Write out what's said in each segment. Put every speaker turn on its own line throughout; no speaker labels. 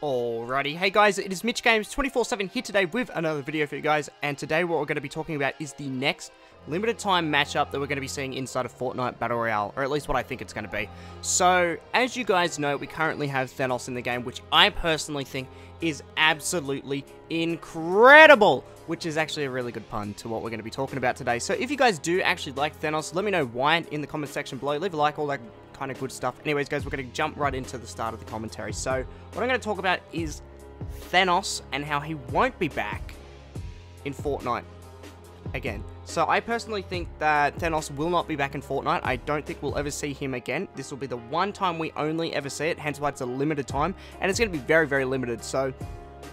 Alrighty, hey guys, it is Mitch Games 24/7 here today with another video for you guys, and today what we're going to be talking about is the next limited time matchup that we're going to be seeing inside of Fortnite Battle Royale, or at least what I think it's going to be. So, as you guys know, we currently have Thanos in the game, which I personally think is absolutely incredible, which is actually a really good pun to what we're going to be talking about today. So if you guys do actually like Thanos, let me know why in the comment section below. Leave a like, all that kind of good stuff. Anyways, guys, we're going to jump right into the start of the commentary. So what I'm going to talk about is Thanos and how he won't be back in Fortnite again. So I personally think that Thanos will not be back in Fortnite. I don't think we'll ever see him again. This will be the one time we only ever see it, hence why it's a limited time, and it's going to be very, very limited. So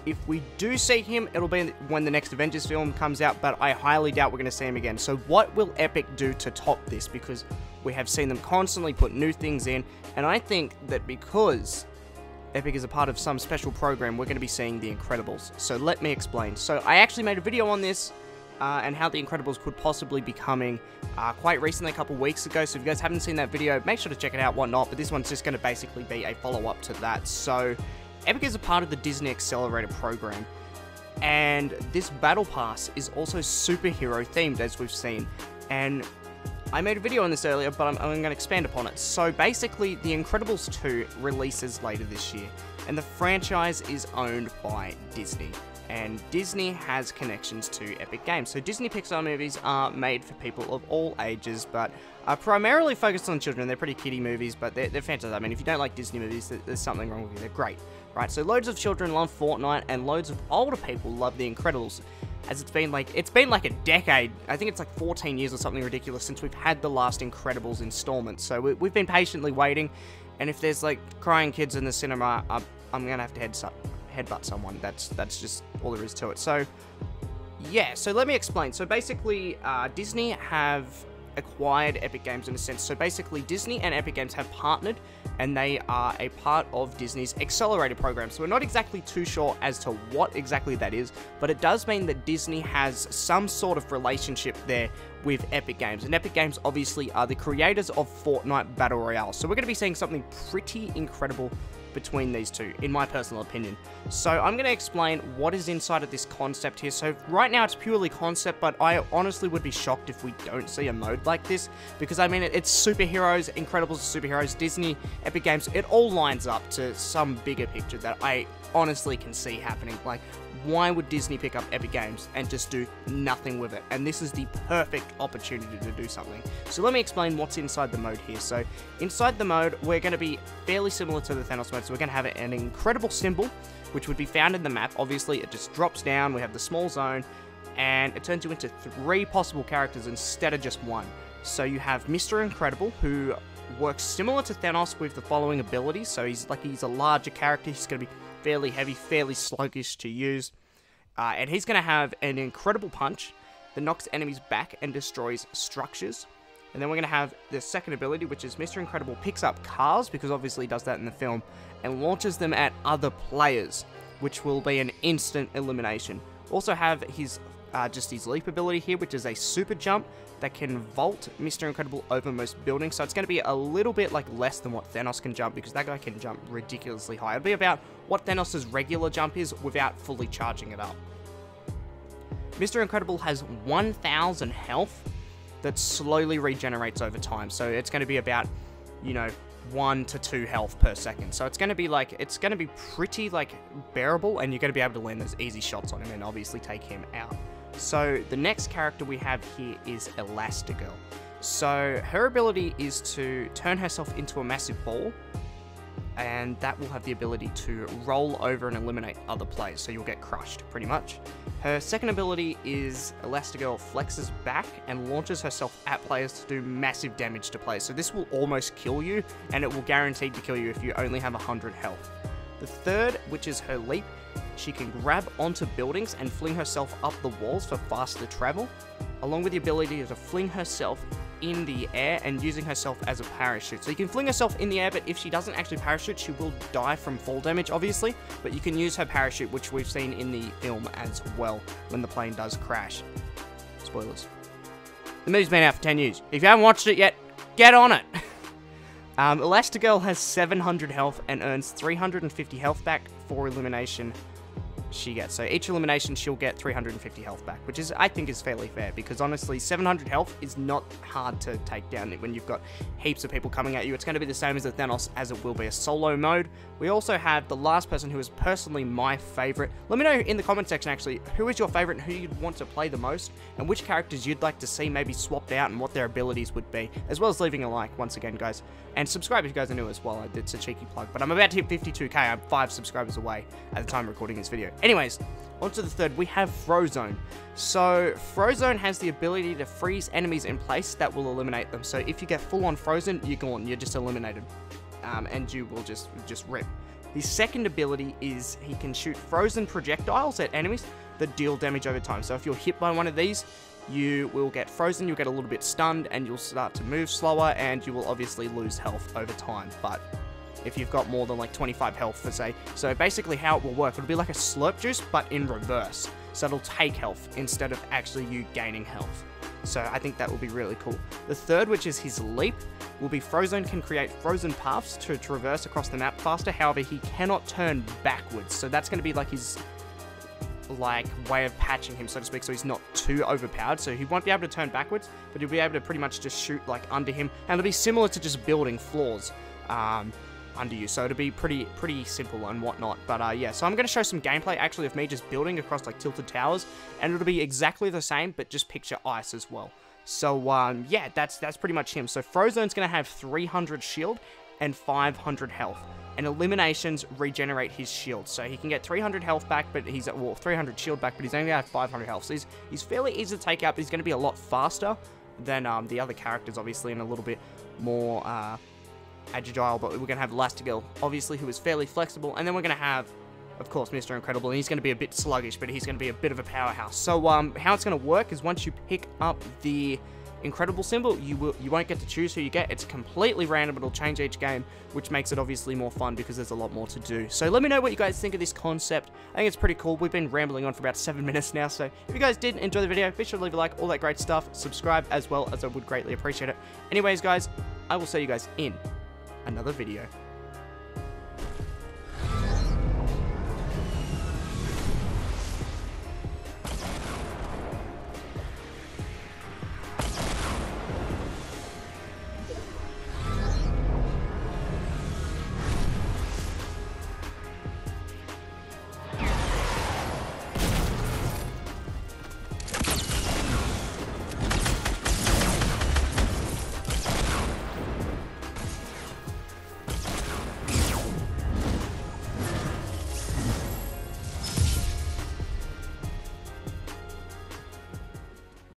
if we do see him, it'll be when the next Avengers film comes out, but I highly doubt we're going to see him again. So what will Epic do to top this? Because we have seen them constantly put new things in, and I think that because Epic is a part of some special program, we're going to be seeing The Incredibles. So let me explain. So I actually made a video on this, and how The Incredibles could possibly be coming quite recently, a couple weeks ago. So if you guys haven't seen that video, make sure to check it out, whatnot. But this one's just going to basically be a follow-up to that. So Epic is a part of the Disney Accelerator program, and this Battle Pass is also superhero themed, as we've seen. And I made a video on this earlier, but I'm going to expand upon it. So basically, The Incredibles 2 releases later this year, and the franchise is owned by Disney. And Disney has connections to Epic Games. So Disney Pixar movies are made for people of all ages, but are primarily focused on children. They're pretty kiddie movies, but they're fantastic. I mean, if you don't like Disney movies, there's something wrong with you. They're great, right? So loads of children love Fortnite, and loads of older people love The Incredibles. As it's been like a decade, I think it's like 14 years or something ridiculous since we've had the last Incredibles installment. So we've been patiently waiting, and if there's like crying kids in the cinema, I'm gonna have to headbutt someone. That's just all there is to it. So yeah, so let me explain. So basically, Disney have acquired Epic Games in a sense. So basically, Disney and Epic Games have partnered, and they are a part of Disney's Accelerator program. So we're not exactly too sure as to what exactly that is, but it does mean that Disney has some sort of relationship there with Epic Games. And Epic Games obviously are the creators of Fortnite Battle Royale. So we're going to be seeing something pretty incredible between these two, in my personal opinion. So I'm going to explain what is inside of this concept here. So right now it's purely concept, but I honestly would be shocked if we don't see a mode like this, because I mean, it's superheroes, Incredibles superheroes, Disney, Epic Games, it all lines up to some bigger picture that I honestly can see happening. Like, why would Disney pick up Epic Games and just do nothing with it? And this is the perfect opportunity to do something. So let me explain what's inside the mode here. So inside the mode, we're going to be fairly similar to the Thanos mode. So we're going to have an incredible symbol, which would be found in the map. Obviously, it just drops down. We have the small zone, and it turns you into 3 possible characters instead of just 1. So you have Mr. Incredible, who works similar to Thanos with the following abilities. So he's a larger character. He's going to be fairly heavy, fairly sluggish to use, and he's going to have an incredible punch that knocks enemies back and destroys structures. And then we're going to have the second ability, which is Mr. Incredible picks up cars, because obviously he does that in the film, and launches them at other players, which will be an instant elimination. Also have his just his leap ability here, which is a super jump that can vault Mr. Incredible over most buildings. So it's going to be a little bit like less than what Thanos can jump, because that guy can jump ridiculously high. It'll be about what Thanos' regular jump is without fully charging it up. Mr. Incredible has 1,000 health that slowly regenerates over time. So it's going to be about, you know, 1 to 2 health per second. So it's going to be pretty like bearable, and you're going to be able to land those easy shots on him and obviously take him out. So the next character we have here is Elastigirl. So her ability is to turn herself into a massive ball, and that will have the ability to roll over and eliminate other players, so you'll get crushed, pretty much. Her second ability is Elastigirl flexes back and launches herself at players to do massive damage to players. So this will almost kill you, and it will guarantee to kill you if you only have 100 health. The third, which is her leap, she can grab onto buildings and fling herself up the walls for faster travel, along with the ability to fling herself in the air and using herself as a parachute. So you can fling herself in the air, but if she doesn't actually parachute, she will die from fall damage, obviously, but you can use her parachute, which we've seen in the film as well, when the plane does crash. Spoilers. The movie's been out for 10 years. If you haven't watched it yet, get on it. Elastigirl has 700 health and earns 350 health back for elimination she gets. So each elimination she'll get 350 health back, which is, I think, is fairly fair, because honestly 700 health is not hard to take down when you've got heaps of people coming at you. It's going to be the same as the Thanos, as it will be a solo mode. We also have the last person, who is personally my favorite. Let me know in the comment section actually who is your favorite and who you'd want to play the most, and which characters you'd like to see maybe swapped out and what their abilities would be, as well as leaving a like once again, guys, and subscribe if you guys are new as well. It's a cheeky plug, but I'm about to hit 52k. I'm 5 subscribers away at the time of recording this video. Anyways, on to the third, we have Frozone. So Frozone has the ability to freeze enemies in place that will eliminate them. So if you get full on frozen, you're gone, you're just eliminated, and you will just rip. His second ability is he can shoot frozen projectiles at enemies that deal damage over time. So if you're hit by one of these, you will get frozen, you'll get a little bit stunned, and you'll start to move slower, and you will obviously lose health over time. But if you've got more than like 25 health, for say. So basically how it will work, it'll be like a slurp juice, but in reverse. So it'll take health instead of actually you gaining health. So I think that will be really cool. The third, which is his leap, will be Frozone can create frozen paths to traverse across the map faster. However, he cannot turn backwards. So that's going to be like his way of patching him, so to speak, so he's not too overpowered. So he won't be able to turn backwards, but he'll be able to pretty much just shoot like under him, and it'll be similar to just building floors under you, so it'll be pretty simple and whatnot. But yeah, so I'm going to show some gameplay actually of me just building across like tilted towers, and it'll be exactly the same, but just picture ice as well. So yeah, that's pretty much him. So Frozone's going to have 300 shield and 500 health, and eliminations regenerate his shield, so he can get 300 health back, but he's at 300 shield back, but he's only going to have 500 health. So he's fairly easy to take out, but he's going to be a lot faster than the other characters, obviously, and a little bit more agile. But we're going to have Elastigirl, obviously, who is fairly flexible, and then we're going to have, of course, Mr. Incredible, and he's going to be a bit sluggish, but he's going to be a bit of a powerhouse. So how it's going to work is once you pick up the Incredible symbol, you won't get to choose who you get. It's completely random. It'll change each game, which makes it obviously more fun because there's a lot more to do. So let me know what you guys think of this concept. I think it's pretty cool. We've been rambling on for about 7 minutes now, so if you guys did enjoy the video, be sure to leave a like, all that great stuff. Subscribe as well, as I would greatly appreciate it. Anyways, guys, I will see you guys in another video.